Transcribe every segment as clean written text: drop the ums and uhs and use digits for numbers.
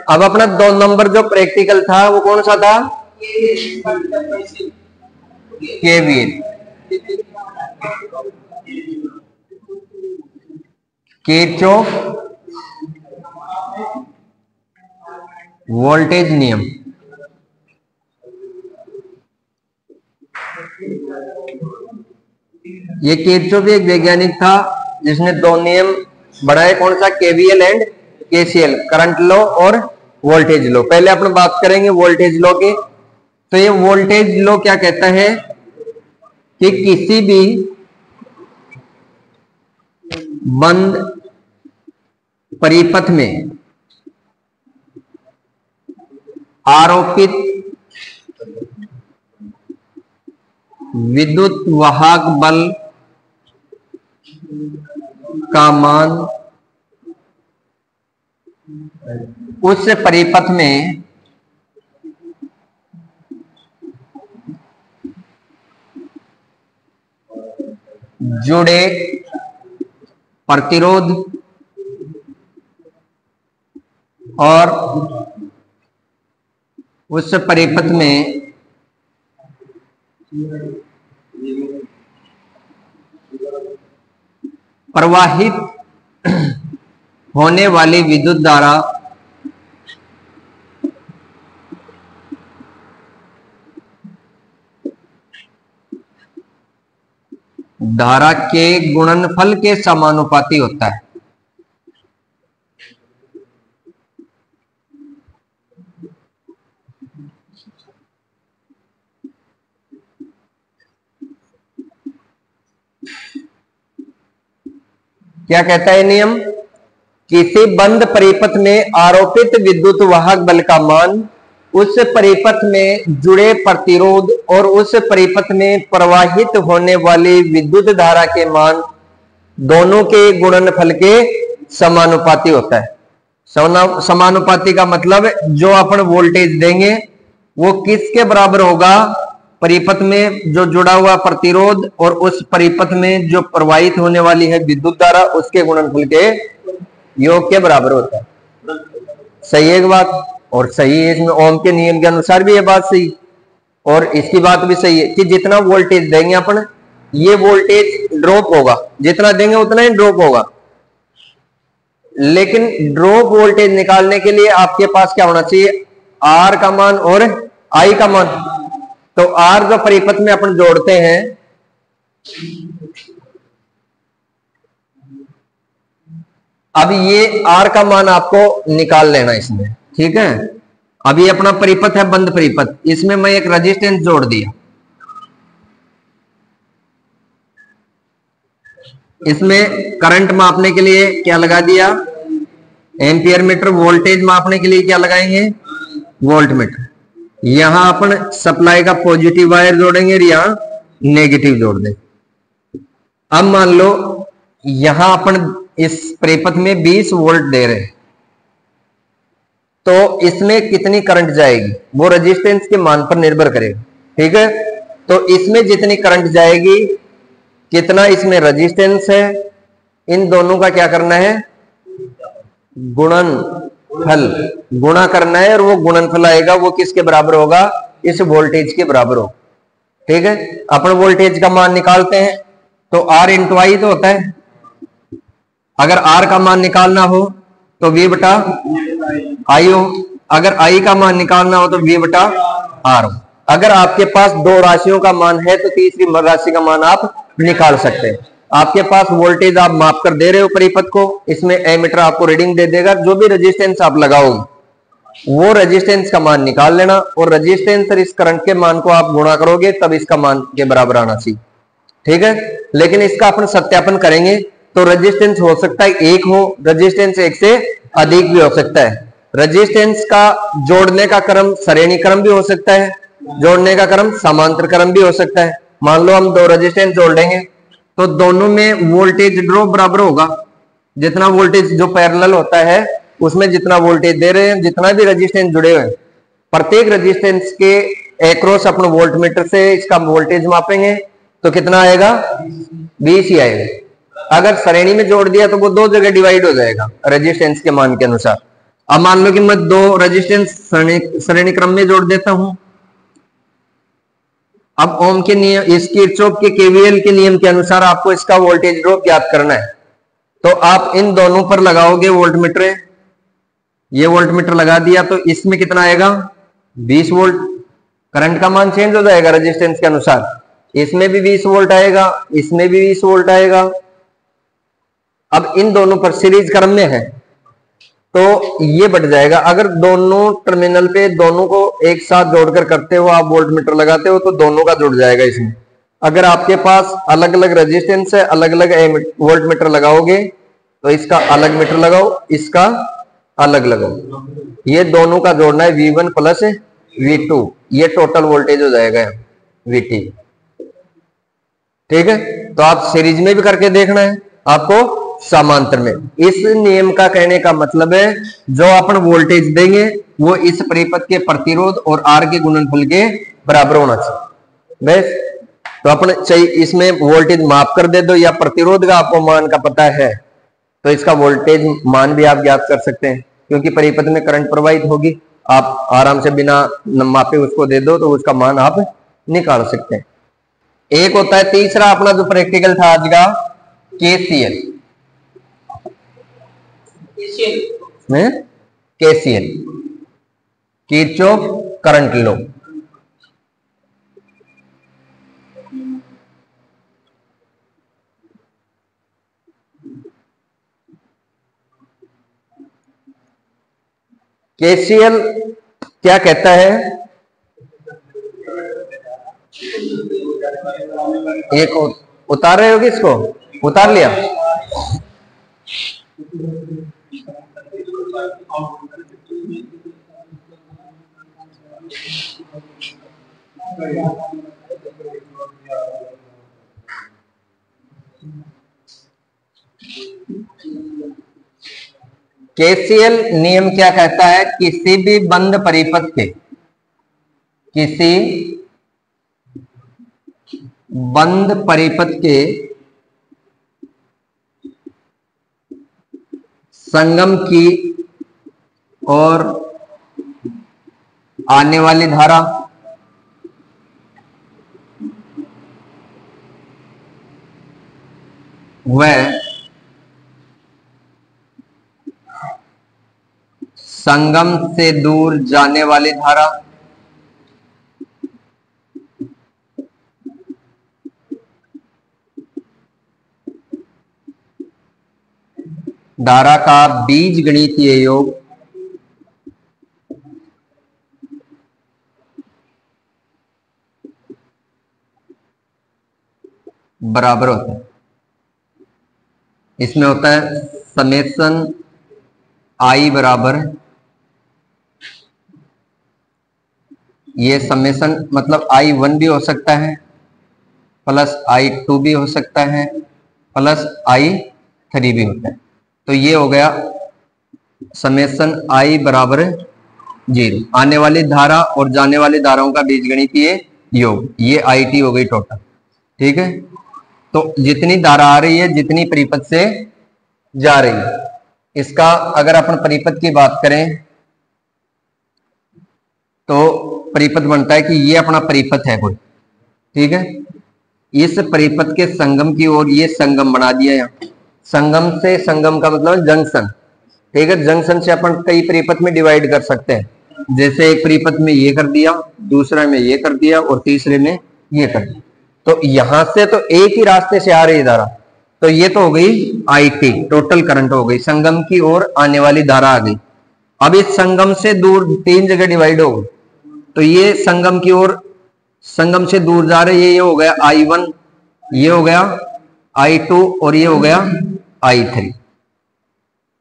अब अपना 2 नंबर जो प्रैक्टिकल था वो कौन सा था? केवीएल। किरचॉफ वोल्टेज नियम। ये किरचॉफ एक वैज्ञानिक था जिसने 2 नियम बढ़ाए, कौन सा? KVL and KCL, current law और वोल्टेज लॉ। पहले अपन बात करेंगे वोल्टेज लॉ की। तो ये वोल्टेज लॉ क्या कहता है कि किसी भी बंद परिपथ में आरोपित विद्युत वाहक बल का मान उस परिपथ में जुड़े प्रतिरोध और उस परिपथ में प्रवाहित होने वाली विद्युत धारा के गुणनफल के समानुपाती होता है। क्या कहता है नियम? किसी बंद परिपथ में आरोपित विद्युत वाहक बल का मान उस परिपथ में जुड़े प्रतिरोध और उस परिपथ में प्रवाहित होने वाली विद्युत धारा के मान दोनों के गुणनफल के समानुपाती होता है। समानुपाती का मतलब जो अपन वोल्टेज देंगे वो किसके बराबर होगा? परिपथ में जो जुड़ा हुआ प्रतिरोध और उस परिपथ में जो प्रवाहित होने वाली है विद्युत धारा, उसके गुणनफल के योग के बराबर होता है। सही है एक बात? और सही है, इसमें ओम के नियम के अनुसार भी ये बात सही, और इसकी बात भी सही है कि जितना वोल्टेज देंगे अपन, ये वोल्टेज ड्रॉप होगा, जितना देंगे उतना ही ड्रॉप होगा। लेकिन ड्रॉप वोल्टेज निकालने के लिए आपके पास क्या होना चाहिए? आर का मान और आई का मान। तो आर जो परिपथ में अपन जोड़ते हैं, अब ये आर का मान आपको निकाल लेना इसमें, ठीक है? अभी अपना परिपथ है बंद परिपथ, इसमें मैं एक रेजिस्टेंस जोड़ दिया, इसमें करंट मापने के लिए क्या लगा दिया? Ampere metre. वोल्टेज मापने के लिए क्या लगाएंगे? Volt meter. यहां अपन सप्लाई का पॉजिटिव वायर जोड़ेंगे और यहां नेगेटिव जोड़ देंगे। अब मान लो यहां अपन इस परिपथ में 20 वोल्ट दे रहे हैं, तो इसमें कितनी करंट जाएगी वो रेजिस्टेंस के मान पर निर्भर करेगा, ठीक है? तो इसमें जितनी करंट जाएगी, कितना इसमें रेजिस्टेंस है, इन दोनों का क्या करना है? गुणनफल गुणा करना है, और वो गुणनफल आएगा वो किसके बराबर होगा? इस वोल्टेज के बराबर होगा, ठीक है? अपन वोल्टेज का मान निकालते हैं तो आर इंटू आई तो होता है। अगर आर का मान निकालना हो तो वी बटा आई हो, अगर आई का मान निकालना हो तो वी बटा आर हो। अगर आपके पास 2 राशियों का मान है तो तीसरी राशि का मान आप निकाल सकते हैं। आपके पास वोल्टेज आप माप कर दे रहे हो परिपथ को, इसमें एमीटर आपको रीडिंग दे देगा, जो भी रेजिस्टेंस आप लगाओगे वो रेजिस्टेंस का मान निकाल लेना, और रेजिस्टेंस और इस करंट के मान को आप गुणा करोगे तब इसका मान के बराबर आना चाहिए, ठीक है? लेकिन इसका अपन सत्यापन करेंगे तो रेजिस्टेंस हो सकता है 1 हो, रेजिस्टेंस 1 से अधिक भी हो सकता है। रेजिस्टेंस का जोड़ने का क्रम श्रेणी क्रम भी हो सकता है, जोड़ने का क्रम समांतर क्रम भी हो सकता है। मान लो हम 2 रेजिस्टेंस जोड़ लेंगे तो दोनों में वोल्टेज ड्रॉप बराबर होगा। जितना वोल्टेज जो पैरेलल होता है उसमें जितना वोल्टेज दे रहे हैं, जितना भी रेजिस्टेंस जुड़े हुए हैं, प्रत्येक रेजिस्टेंस के एक्रॉस अपने वोल्ट मीटर से इसका वोल्टेज मापेंगे तो कितना आएगा? 20 ही आएगा। अगर श्रेणी में जोड़ दिया तो वो 2 जगह डिवाइड हो जाएगा रेजिस्टेंस के मान के अनुसार। अब मान लो कि मैं दो रेजिस्टेंस श्रेणी क्रम में जोड़ देता हूं। अब ओम के नियम, इस किरचॉफ के केवीएल के नियम के अनुसार आपको इसका वोल्टेज ड्रॉप ज्ञात करना है। तो आप इन दोनों पर लगाओगे वोल्टमीटर, ये वोल्टमीटर लगा दिया तो इसमें कितना आएगा 20 वोल्ट। करंट का मान चेंज हो जाएगा रेजिस्टेंस के अनुसार, इसमें भी 20 वोल्ट आएगा, इसमें भी 20 वोल्ट आएगा। अब इन दोनों पर सीरीज क्रम में है तो ये बढ़ जाएगा। अगर दोनों टर्मिनल पे दोनों को एक साथ जोड़कर करते हो, आप वोल्टमीटर लगाते हो तो दोनों का जुड़ जाएगा इसमें। अगर आपके पास अलग अलग रेजिस्टेंस है, अलग अलग वोल्टमीटर लगाओगे तो इसका अलग मीटर लगाओ, इसका अलग लगाओ। ये दोनों का जोड़ना है V1 प्लस V2, ये टोटल वोल्टेज हो जाएगा VT। ठीक है, तो आप सीरीज में भी करके देखना है, आपको समांतर में। इस नियम का कहने का मतलब है जो अपन वोल्टेज देंगे वो इस परिपथ के प्रतिरोध और R के गुणनफल के बराबर होना चाहिए। बस तो अपन चाहिए इसमें वोल्टेज माप कर दे दो, या प्रतिरोध का आपको मान का पता है तो इसका वोल्टेज मान भी आप ज्ञात कर सकते हैं, क्योंकि परिपथ में करंट प्रवाहित होगी। आप आराम से बिना मापे उसको दे दो तो उसका मान आप निकाल सकते हैं। एक होता है तीसरा अपना जो प्रैक्टिकल था आज का, KCL। KCL Kirchhoff current law. KCL क्या कहता है? एक उतार रहे होगे, इसको उतार लिया। KCL नियम क्या कहता है? किसी भी बंद परिपथ के, किसी बंद परिपथ के संगम की और आने वाली धारा वह संगम से दूर जाने वाली धारा धारा का बीजगणितीय योग बराबर होता है। इसमें होता है समेशन I बराबर, ये समेशन मतलब I1 भी हो सकता है प्लस I2 भी हो सकता है प्लस I3 भी होता है। तो ये हो गया समेशन I बराबर 0, आने वाली धारा और जाने वाली धाराओं का बीजगणितीय योग, ये IT हो गई टोटल। ठीक है, तो जितनी धारा आ रही है, जितनी परिपथ से जा रही है, इसका अगर अपन परिपथ की बात करें तो परिपथ बनता है कि ये अपना परिपथ है कोई। ठीक है, इस परिपथ के संगम की ओर ये संगम बना दिया यहाँ। संगम से, संगम का मतलब जंक्शन। ठीक है, जंक्शन से अपन कई परिपथ में डिवाइड कर सकते हैं। जैसे एक परिपथ में ये कर दिया, दूसरे में ये कर दिया और तीसरे में ये कर दिया। तो यहां से तो एक ही रास्ते से आ रही धारा, तो ये तो हो गई IT टोटल करंट हो गई, संगम की ओर आने वाली धारा आ गई। अब इस संगम से दूर तीन जगह डिवाइड हो गई, तो ये संगम की ओर, संगम से दूर जा रहे, ये हो गया I1, ये हो गया I2 और ये हो गया I3।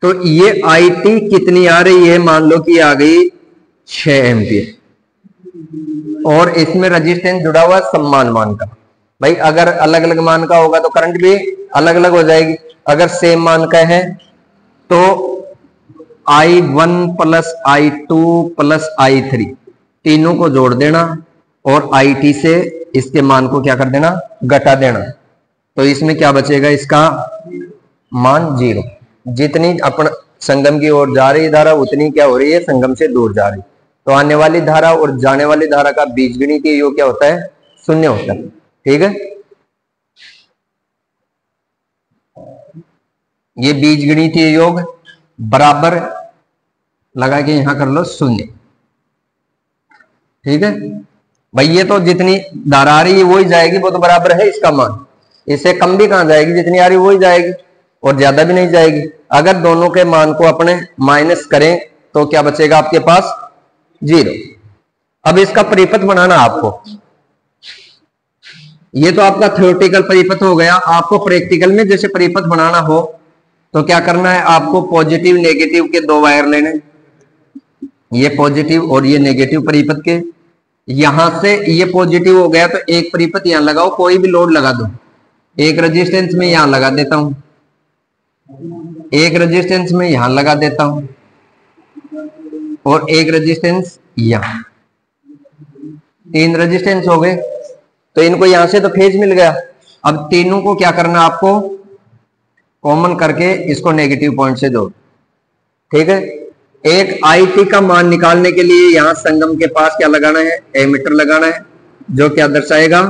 तो ये IT कितनी आ रही है? मान लो कि आ गई 6 एम्पियर, और इसमें रजिस्टेंस जुड़ा हुआ समान मान का। भाई अगर अलग अलग मान का होगा तो करंट भी अलग अलग हो जाएगी। अगर सेम मान का है तो I1 plus I2 plus I3 तीनों को जोड़ देना और IT से इसके मान को क्या कर देना? घटा देना। तो इसमें क्या बचेगा? इसका मान 0। जितनी अपन संगम की ओर जा रही धारा उतनी क्या हो रही है, संगम से दूर जा रही। तो आने वाली धारा और जाने वाली धारा का बीजगणितीय योग क्या होता है, शून्य होता है। ठीक है, ये बीजगणितीय योग बराबर लगा के यहां कर लो शून्य। ठीक है भाई, ये तो जितनी धारा आ रही है वही जाएगी, वो तो बराबर है इसका मान, इससे कम भी कहां जाएगी, जितनी आ रही वही जाएगी और ज्यादा भी नहीं जाएगी। अगर दोनों के मान को अपने माइनस करें तो क्या बचेगा आपके पास, 0। अब इसका परिपथ बनाना आपको, ये तो आपका थ्योरेटिकल परिपथ हो गया। आपको प्रैक्टिकल में जैसे परिपथ बनाना हो तो क्या करना है, आपको पॉजिटिव नेगेटिव के 2 वायर लेने, ये पॉजिटिव और ये नेगेटिव परिपथ के। यहां से ये पॉजिटिव हो गया तो एक परिपथ यहां लगाओ, कोई भी लोड लगा दो, एक रेजिस्टेंस में यहां लगा देता हूं, एक रेजिस्टेंस में यहां लगा देता हूं और एक रेजिस्टेंस यहां। 3 रेजिस्टेंस हो गए, तो इनको यहां से तो फेज मिल गया। अब तीनों को क्या करना, आपको कॉमन करके इसको नेगेटिव पॉइंट से जोड़। ठीक है, एक आई का मान निकालने के लिए यहां संगम के पास क्या लगाना है, एमीटर लगाना है, जो क्या दर्शाएगा,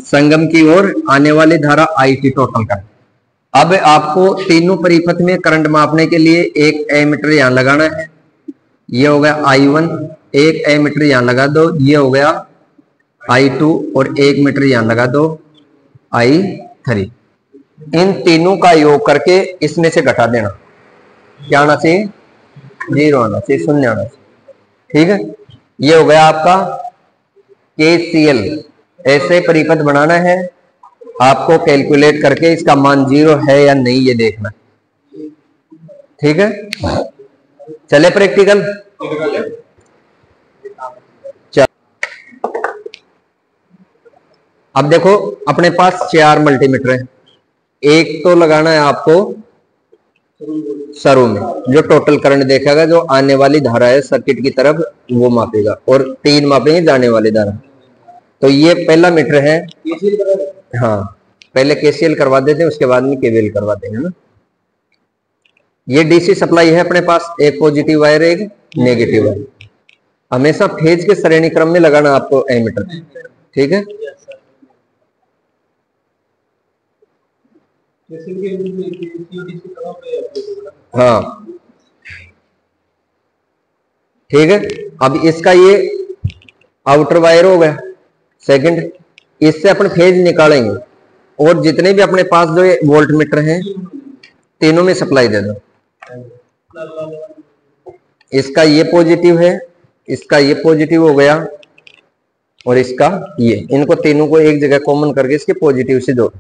संगम की ओर आने वाली धारा आई टोटल का। अब आपको तीनों परिपथ में करंट मापने के लिए एक एमीटर यहां लगाना है, ये हो गया I1, एक एमीटर यहां लगा दो, ये हो गया I2 और एक मीटर यहां लगा दो I3। इन तीनों का योग करके इसमें से घटा देना, क्या आना चाहिए, 0 आना चाहिए, शून्य आना चाहिए। ठीक है, ये हो गया आपका KCL। ऐसे परिपथ बनाना है आपको, कैलकुलेट करके इसका मान 0 है या नहीं ये देखना। ठीक है, चले प्रैक्टिकल। अब देखो अपने पास 4 मल्टीमीटर है, एक तो लगाना है आपको सरू में, जो टोटल करंट देखेगा, जो आने वाली धारा है सर्किट की तरफ वो मापेगा, और 3 मापेंगे जाने वाली धारा। तो ये पहला मीटर है, हाँ पहले केसीएल करवा देते हैं, उसके बाद में केवीएल करवा देंगे ना। ये डीसी सप्लाई है अपने पास, एक पॉजिटिव वायर एक नेगेटिव वायर, हमेशा फेज के श्रेणी क्रम में लगाना आपको एमीटर। ठीक है, हाँ ठीक है। अब इसका ये आउटर वायर हो गया सेकंड, इससे अपन फेज निकालेंगे और जितने भी अपने पास जो ये वोल्ट मीटर हैं तीनों में सप्लाई दे दो। इसका ये पॉजिटिव है, इसका ये पॉजिटिव हो गया और इसका ये, इनको तीनों को एक जगह कॉमन करके इसके पॉजिटिव से जोड़।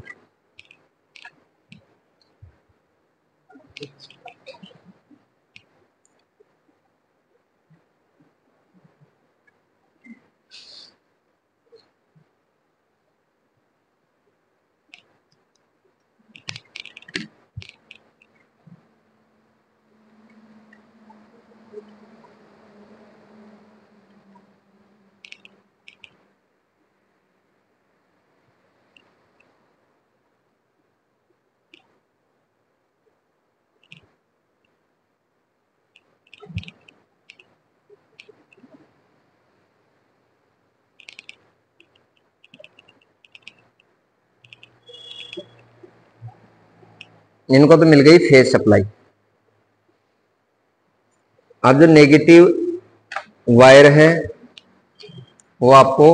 इनको तो मिल गई फेज सप्लाई। अब जो नेगेटिव वायर है वो आपको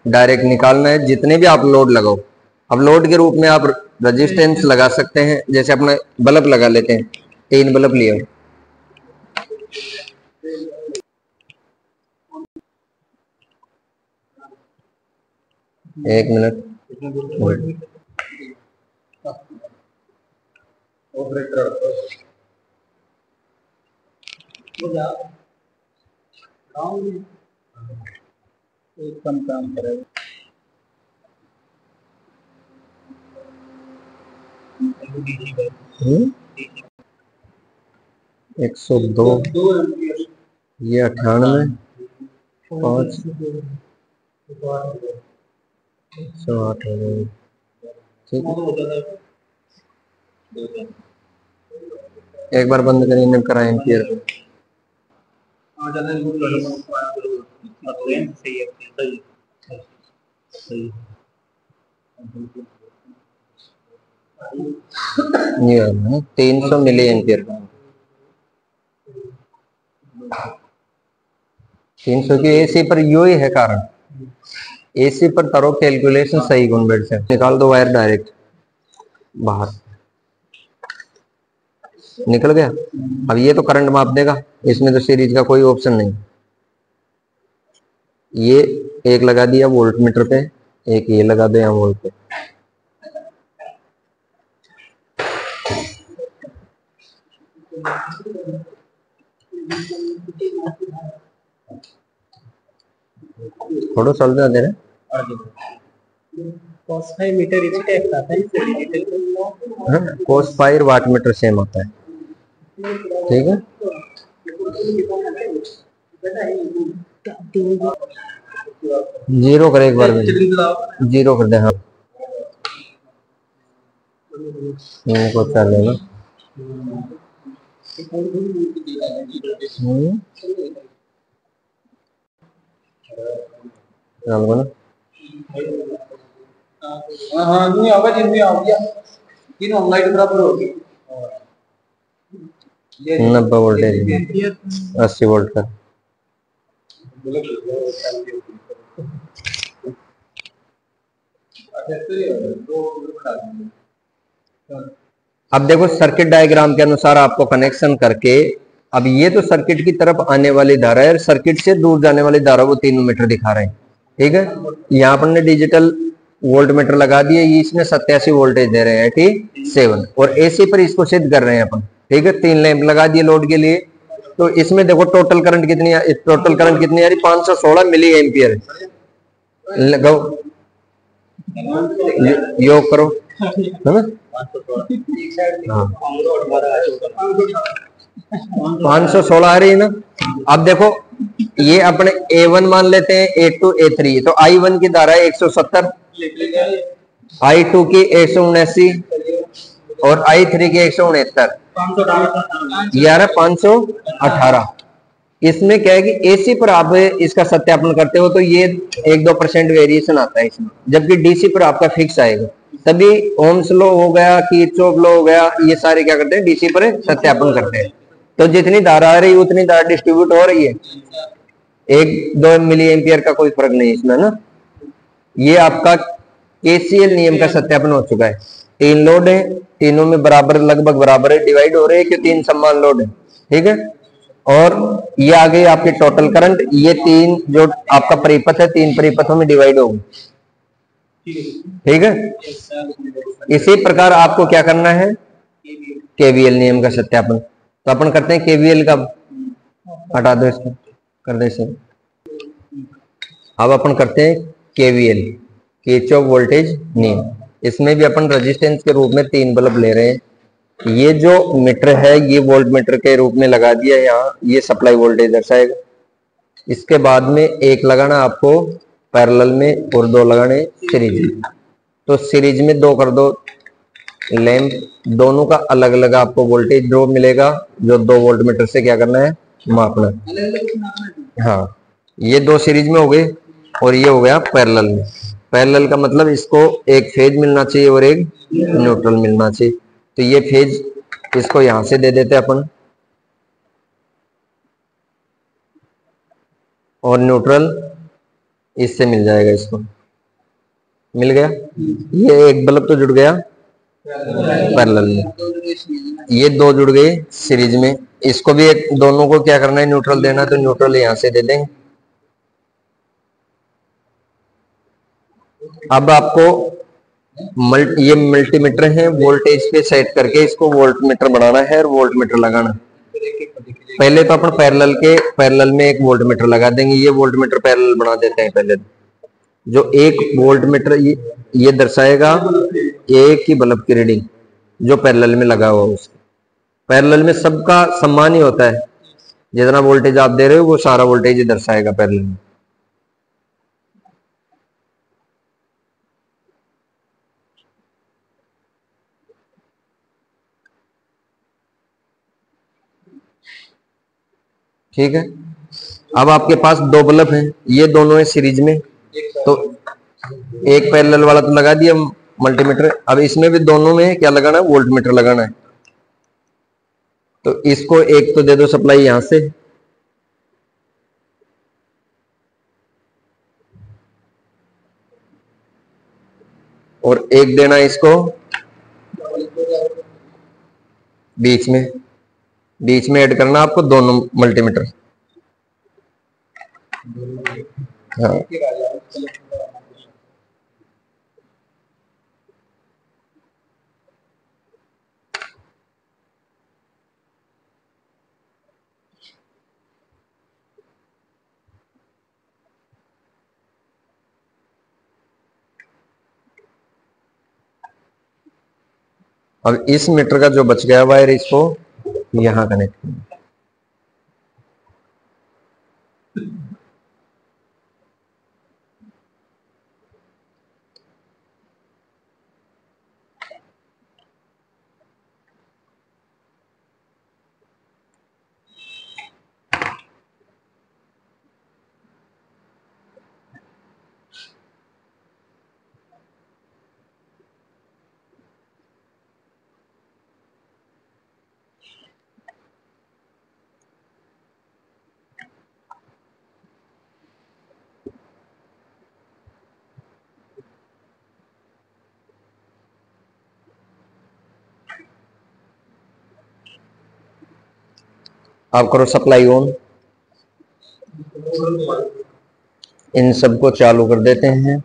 डायरेक्ट निकालना है, जितने भी आप लोड लगाओ। अब लोड के रूप में आप रेजिस्टेंस लगा सकते हैं, जैसे अपने बल्ब लगा लेते हैं, 3 बल्ब लिए, एक मिनट कम काम करेगा। 102, ये 98, 5, 108 हो गए। ठीक है, एक बार बंद करिए, निप करा एम्पियर को। ये 300 मिली एम्पियर का, 300 की एसी पर यू ही है कारण। एसी पर करो कैलकुलेशन सही कन्वर्ट से, निकाल दो वायर डायरेक्ट बाहर, निकल गया। अब ये तो करंट माप देगा, इसमें तो सीरीज का कोई ऑप्शन नहीं। ये एक लगा दिया वोल्ट मीटर पे, एक ये लगा दो यहाँ वोल्ट पे। थोड़ा चल जाते हैं, मीटर इसी टाइप का आता है, कोस फायर वाट मीटर सेम आता है, ठीक है। जीरो कर एक बार में, जीरो कर दे, हाँ इनको चलेगा। चलो ना, हाँ नहीं होगा, जिनमें आ गया तीनों लाइट बराबर होगी। 90 वोल्टेज, 80 वोल्ट का। अब देखो सर्किट डायग्राम के अनुसार आपको कनेक्शन करके, अब ये तो सर्किट की तरफ आने वाली धारा है, सर्किट से दूर जाने वाली धारा वो 3 मीटर दिखा रहे हैं, ठीक है। यहाँ पर ने डिजिटल वोल्ट मीटर लगा दिए, इसमें 87 वोल्टेज दे रहे हैं 87, और एसी पर इसको सिद्ध कर रहे हैं अपन, ठीक है। 3 लैंप लगा दिए लोड के लिए, तो इसमें देखो टोटल करंट कितनी है, टोटल करंट कितनी आ रही, 516 मिली एम्पियर। लगाओ, योग करो, है ना। हाँ 516 आ रही है ना। अब देखो ये अपने A1 मान लेते हैं, A2 A3, तो I1 की धारा है 170, I2 की 179 और I3 की 169, यार 518। इसमें क्या है कि एसी पर आप इसका सत्यापन करते हो तो ये 1-2% वेरिएशन आता है इसमें, जबकि डीसी पर आपका फिक्स आएगा। तभी ओम्स लॉ हो गया, किरचॉफ लॉ हो गया, ये सारे क्या करते हैं, डीसी पर सत्यापन करते हैं। तो जितनी धारा आ रही उतनी धारा डिस्ट्रीब्यूट हो रही है, 1-2 मिली एम्पियर का कोई फर्क नहीं इसमें ना। ये आपका केसीएल नियम का सत्यापन हो चुका है। 3 लोड है, तीनों में बराबर, लगभग बराबर है, डिवाइड हो रहे हैं कि 3 समान लोड है, ठीक है। और ये आ गई आपकी टोटल करंट, ये 3 जो आपका परिपथ है 3 परिपथों में डिवाइड होगी, ठीक है। इसी प्रकार आपको क्या करना है, केवीएल नियम का सत्यापन। तो अपन करते हैं केवीएल का, हटा दो इसको, कर दे इसे। अब अपन करते हैं केवीएल, किरचॉफ वोल्टेज नियम। इसमें भी अपन रेजिस्टेंस के रूप में 3 बल्ब ले रहे हैं। ये जो मीटर है ये वोल्ट मीटर के रूप में लगा दिया यहाँ, ये सप्लाई वोल्टेज दर्शाएगा। इसके बाद में एक लगाना आपको पैरेलल में और 2 लगाने सीरीज में। तो सीरीज में 2 कर दो लैंप, दोनों का अलग अलग आपको वोल्टेज ड्रॉप मिलेगा, जो 2 वोल्ट मीटर से क्या करना है, मापना। हाँ ये 2 सीरीज में हो गए और ये हो गया पैरेलल में। पैरेलल का मतलब इसको एक फेज मिलना चाहिए और एक न्यूट्रल मिलना चाहिए। तो ये फेज इसको यहां से दे देते अपन, और न्यूट्रल इससे मिल जाएगा, इसको मिल गया। ये एक बल्ब तो जुड़ गया पैरेलल में, ये 2 जुड़ गए सीरीज में। इसको भी एक, दोनों को क्या करना है, न्यूट्रल देना, तो न्यूट्रल यहां से दे देंगे। अब आपको ये मल्टीमीटर है, वोल्टेज पे सेट करके इसको वोल्ट मीटर बनाना है और वोल्ट मीटर लगाना। पहले तो अपन पैरेलल में एक वोल्ट मीटर लगा देंगे, ये वोल्ट मीटर पैरेलल बना देते हैं पहले। जो एक वोल्ट मीटर ये दर्शाएगा एक ही बल्ब की रीडिंग जो पैरेलल में लगा हुआ, उसके पैरेलल में सबका समान ही होता है, जितना वोल्टेज आप दे रहे हो वो सारा वोल्टेज ही दर्शाएगा पैरेलल में। ठीक है। अब आपके पास दो बल्ब हैं, ये दोनों है सीरीज में, तो एक पैरेलल वाला तो लगा दिया मल्टीमीटर। अब इसमें भी दोनों में क्या लगाना है, वोल्ट मीटर लगाना है। तो इसको एक तो दे दो सप्लाई यहां से, और एक देना इसको बीच में ऐड करना आपको दोनों मल्टीमीटर। हाँ, अब इस मीटर का जो बच गया वायर, इसको यहां कनेक्ट करना। आप करो सप्लाई ऑन, इन सबको चालू कर देते हैं।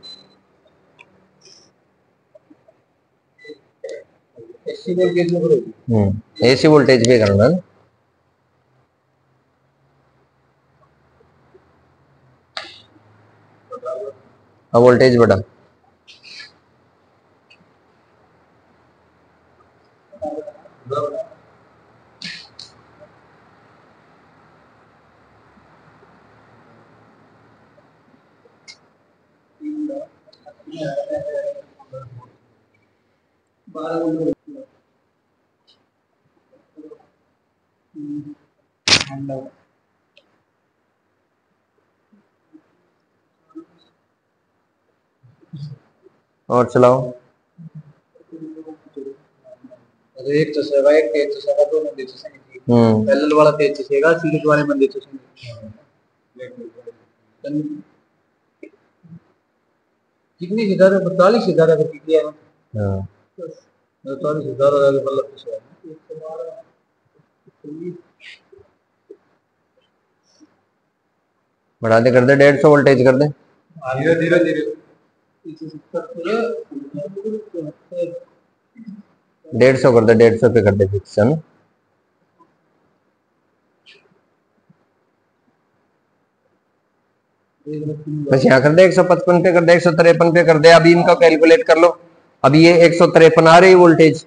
एसी वोल्टेज पे करना है। अब वोल्टेज बढ़ा, और चलाओ। एक चसेगा, एक तेज चसेगा, दो मंदी चसेंगे। पैरेलल वाला तेज चसेगा, सीरीज वाले मंदी चसेंगे। कितनी सितारे, 42 सितारे करके किया है। हाँ, 42 सितारे वाले बल्ब चसेगा। बढ़ा दे, कर दे 150 वोल्टेज कर दे। धीरे धीरे धीरे 150 कर दे, 150 पे कर दे फिक्स है ना। बस यहाँ कर दे 155 पे कर दे, 153 पे कर दे। अभी इनका कैलकुलेट कर लो। अभी ये 153 आ रही वोल्टेज,